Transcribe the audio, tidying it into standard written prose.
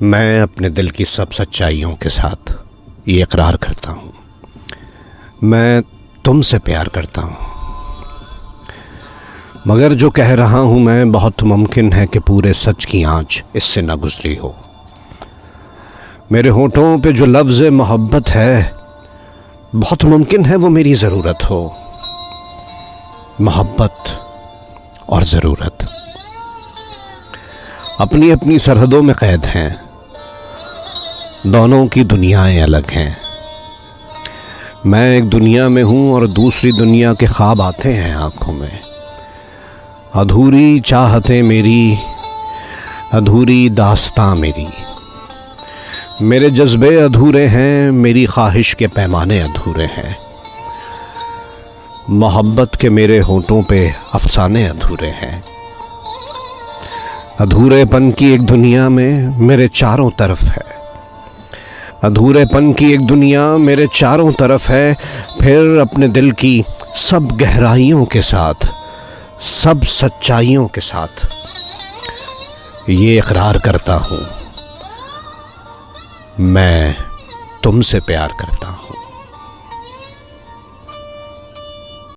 मैं अपने दिल की सब सच्चाइयों के साथ ये इकरार करता हूँ, मैं तुमसे प्यार करता हूँ। मगर जो कह रहा हूँ मैं, बहुत मुमकिन है कि पूरे सच की आँच इससे न गुजरी हो। मेरे होठों पे जो लफ्ज़ मोहब्बत है, बहुत मुमकिन है वो मेरी ज़रूरत हो। मोहब्बत और ज़रूरत अपनी अपनी सरहदों में कैद हैं, दोनों की दुनियाएं अलग हैं। मैं एक दुनिया में हूँ और दूसरी दुनिया के ख्वाब आते हैं आँखों में। अधूरी चाहतें मेरी, अधूरी दास्तां मेरी। मेरे जज्बे अधूरे हैं, मेरी ख्वाहिश के पैमाने अधूरे हैं। मोहब्बत के मेरे होंठों पे अफसाने अधूरे हैं। अधूरेपन की एक दुनिया में मेरे चारों तरफ है, अधूरेपन की एक दुनिया मेरे चारों तरफ है। फिर अपने दिल की सब गहराइयों के साथ, सब सच्चाइयों के साथ ये इकरार करता हूँ, मैं तुमसे प्यार करता हूँ।